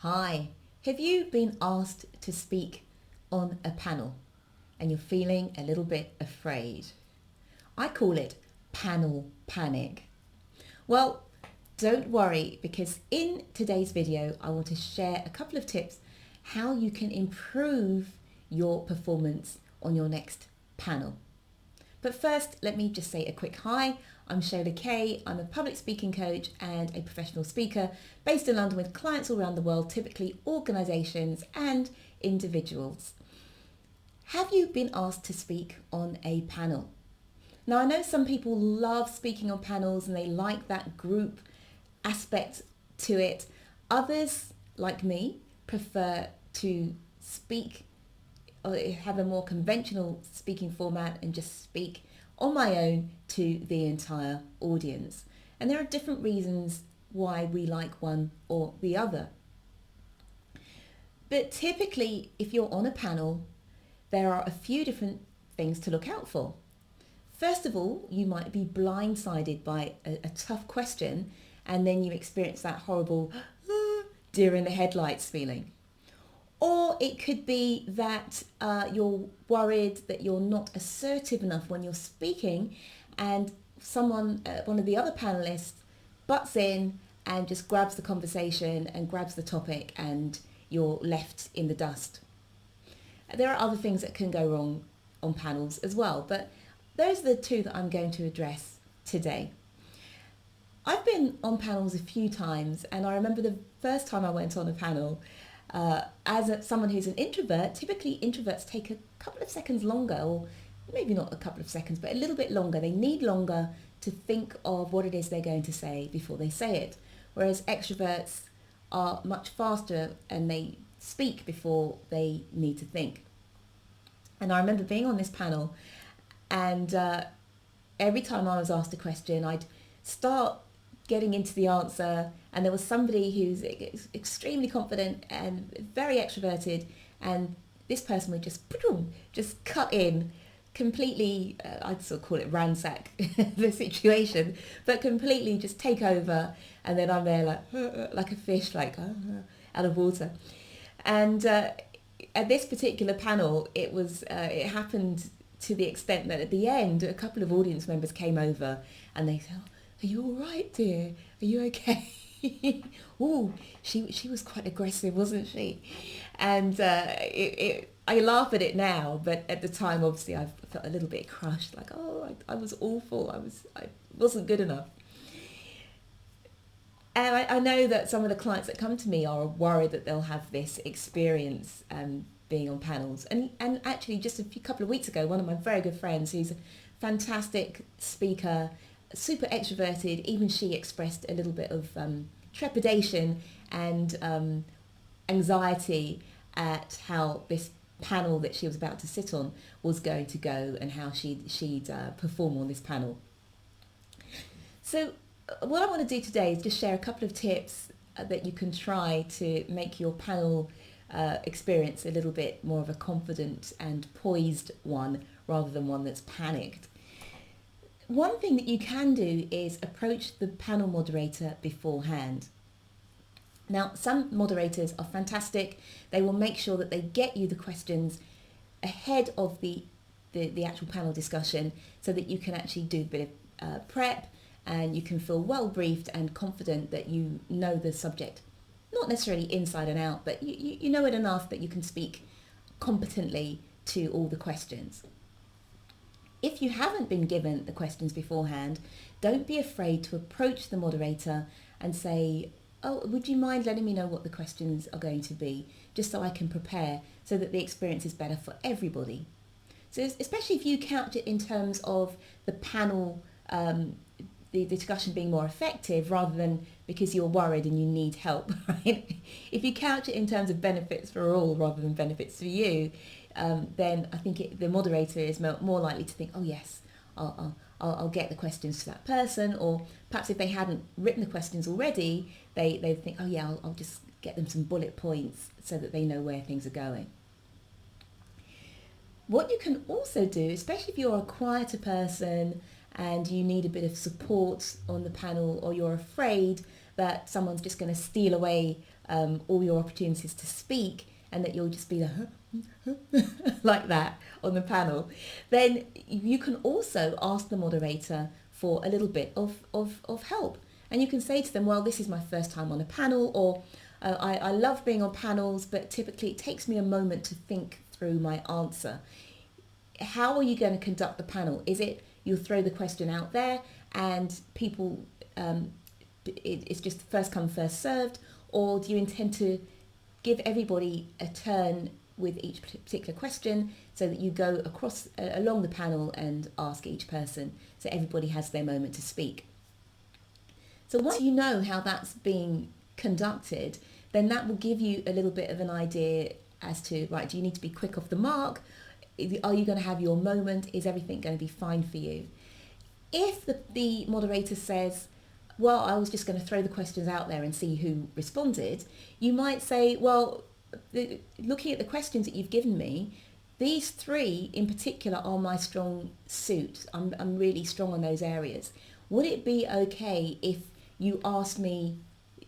Hi, have you been asked to speak on a panel and you're feeling a little bit afraid? I call it panel panic. Well, don't worry, because in today's video I want to share a couple of tips how you can improve your performance on your next panel. But first, let me just say a quick hi. I'm Shola Kaye. I'm a public speaking coach and a professional speaker based in London with clients all around the world, typically organisations and individuals. Have you been asked to speak on a panel? Now, I know some people love speaking on panels and they like that group aspect to it. Others, like me, prefer to speak or have a more conventional speaking format and just speak on my own to the entire audience. And there are different reasons why we like one or the other. But typically, if you're on a panel, there are a few different things to look out for. First of all, you might be blindsided by a tough question, and then you experience that horrible deer in the headlights feeling. Or it could be that you're worried that you're not assertive enough when you're speaking, and someone, one of the other panelists, butts in and just grabs the conversation and grabs the topic, and you're left in the dust. There are other things that can go wrong on panels as well, but those are the two that I'm going to address today. I've been on panels a few times, and I remember the first time I went on a panel, someone who's an introvert, typically introverts take a couple of seconds longer, or maybe not a couple of seconds, but a little bit longer. They need longer to think of what it is they're going to say before they say it. Whereas extroverts are much faster and they speak before they need to think. And I remember being on this panel, and every time I was asked a question, I'd start getting into the answer, and there was somebody who's extremely confident and very extroverted, and this person would just cut in completely, I'd sort of call it ransack the situation, but completely just take over, and then I'm there like a fish, out of water. And at this particular panel, it happened to the extent that at the end, a couple of audience members came over and they said, "Are you all right, dear? Are you okay?" Oh, she was quite aggressive, wasn't she? And I laugh at it now, but at the time, obviously, I felt a little bit crushed, like, I was awful. I wasn't good enough. And I know that some of the clients that come to me are worried that they'll have this experience being on panels. And actually, just couple of weeks ago, one of my very good friends, who's a fantastic speaker, super extroverted, even she expressed a little bit of trepidation and anxiety at how this panel that she was about to sit on was going to go and how she'd perform on this panel. So what I want to do today is just share a couple of tips that you can try to make your panel experience a little bit more of a confident and poised one rather than one that's panicked. One thing that you can do is approach the panel moderator beforehand. Now, some moderators are fantastic. They will make sure that they get you the questions ahead of the actual panel discussion so that you can actually do a bit of prep and you can feel well briefed and confident that you know the subject, not necessarily inside and out, but you know it enough that you can speak competently to all the questions. If you haven't been given the questions beforehand, don't be afraid to approach the moderator and say, "Oh, would you mind letting me know what the questions are going to be, just so I can prepare so that the experience is better for everybody?" So especially if you couch it in terms of the panel, the discussion being more effective rather than because you're worried and you need help, right? If you couch it in terms of benefits for all rather than benefits for you, then I think the moderator is more likely to think, "Oh yes, I'll get the questions to that person," or perhaps if they hadn't written the questions already, they think, "Oh yeah, I'll just get them some bullet points so that they know where things are going." What you can also do, especially if you're a quieter person and you need a bit of support on the panel, or you're afraid that someone's just going to steal away all your opportunities to speak, and that you'll just be like that on the panel, then you can also ask the moderator for a little bit of help. And you can say to them, well, this is my first time on a panel, or I love being on panels, but typically it takes me a moment to think through my answer. How are you going to conduct the panel? Is it you'll throw the question out there and people, it's just first come, first served, or do you intend to give everybody a turn with each particular question so that you go across along the panel and ask each person so everybody has their moment to speak? So once you know how that's being conducted, then that will give you a little bit of an idea as to, right, do you need to be quick off the mark? Are you going to have your moment? Is everything going to be fine for you? If the moderator says, well, I was just going to throw the questions out there and see who responded, you might say, well, looking at the questions that you've given me, these 3 in particular are my strong suit. I'm really strong on those areas. Would it be okay if you asked me,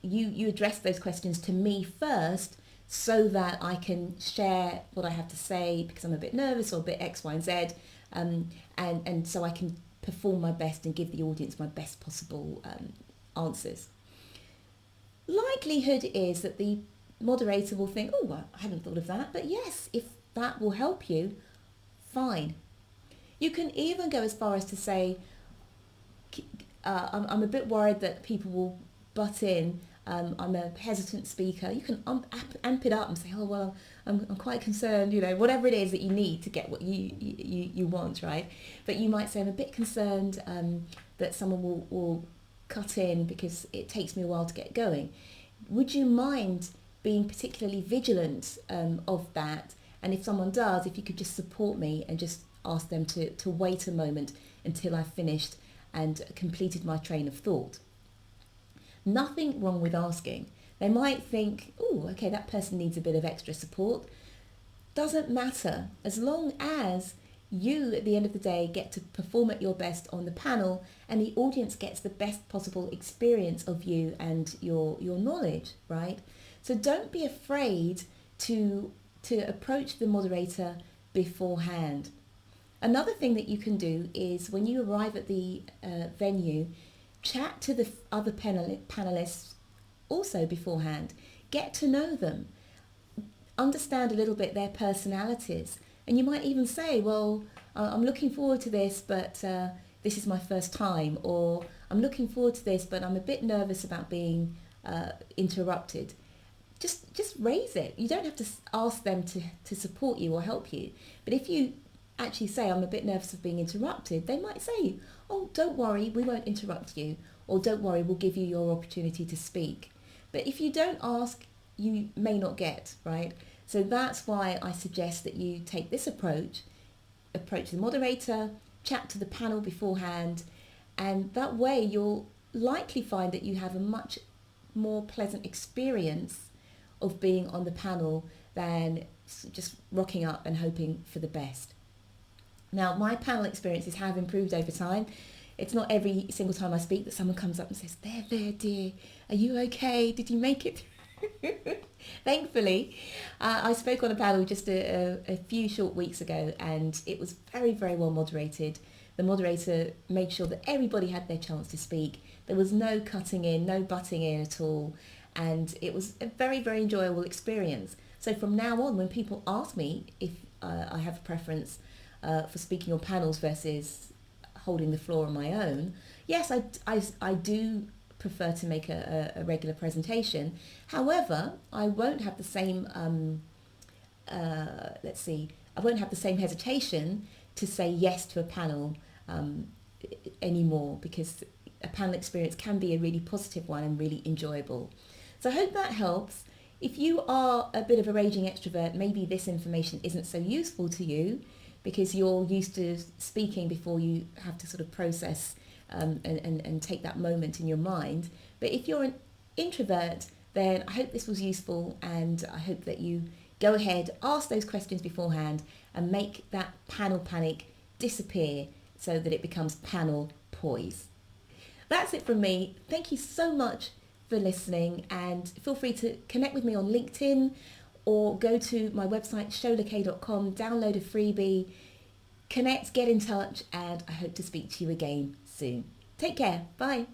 you address those questions to me first so that I can share what I have to say because I'm a bit nervous or a bit X, Y, and Z, and so I can perform my best and give the audience my best possible answers. Likelihood is that the moderator will think, oh, well, I hadn't thought of that, but yes, if that will help you, fine. You can even go as far as to say, I'm a bit worried that people will butt in. I'm a hesitant speaker. You can amp it up and say, oh, well, I'm quite concerned, whatever it is that you need to get what you want, right? But you might say, I'm a bit concerned that someone will cut in because it takes me a while to get going. Would you mind being particularly vigilant of that? And if someone does, if you could just support me and just ask them to wait a moment until I've finished and completed my train of thought. Nothing wrong with asking. They might think, oh, okay, that person needs a bit of extra support. Doesn't matter. As long as you, at the end of the day, get to perform at your best on the panel and the audience gets the best possible experience of you and your knowledge, right? So don't be afraid to approach the moderator beforehand. Another thing that you can do is when you arrive at the venue, chat to the other panelists also beforehand. Get to know them. Understand a little bit their personalities. And you might even say, well, I'm looking forward to this, but this is my first time. Or I'm looking forward to this, but I'm a bit nervous about being interrupted. Just raise it. You don't have to ask them to support you or help you. But if you actually say, I'm a bit nervous of being interrupted, they might say, oh, don't worry, we won't interrupt you. Or don't worry, we'll give you your opportunity to speak. But if you don't ask, you may not get, right? So that's why I suggest that you take this approach the moderator, chat to the panel beforehand, and that way you'll likely find that you have a much more pleasant experience of being on the panel than just rocking up and hoping for the best. Now, my panel experiences have improved over time. It's not every single time I speak that someone comes up and says, there, dear, are you okay? Did you make it through? Thankfully, I spoke on a panel just a few short weeks ago, and it was very, very well moderated. The moderator made sure that everybody had their chance to speak. There was no cutting in, no butting in at all, and it was a very, very enjoyable experience. So from now on, when people ask me if I have a preference for speaking on panels versus holding the floor on my own, yes, I do prefer to make a regular presentation. However, I won't have the same, I won't have the same hesitation to say yes to a panel anymore, because a panel experience can be a really positive one and really enjoyable. So I hope that helps. If you are a bit of a raging extrovert, maybe this information isn't so useful to you because you're used to speaking before you have to sort of process and take that moment in your mind. But if you're an introvert, then I hope this was useful, and I hope that you go ahead, ask those questions beforehand and make that panel panic disappear so that it becomes panel poise. That's it from me. Thank you so much for listening, and feel free to connect with me on LinkedIn or go to my website sholakaye.com, download a freebie, connect, get in touch, and I hope to speak to you again soon. Take care. Bye.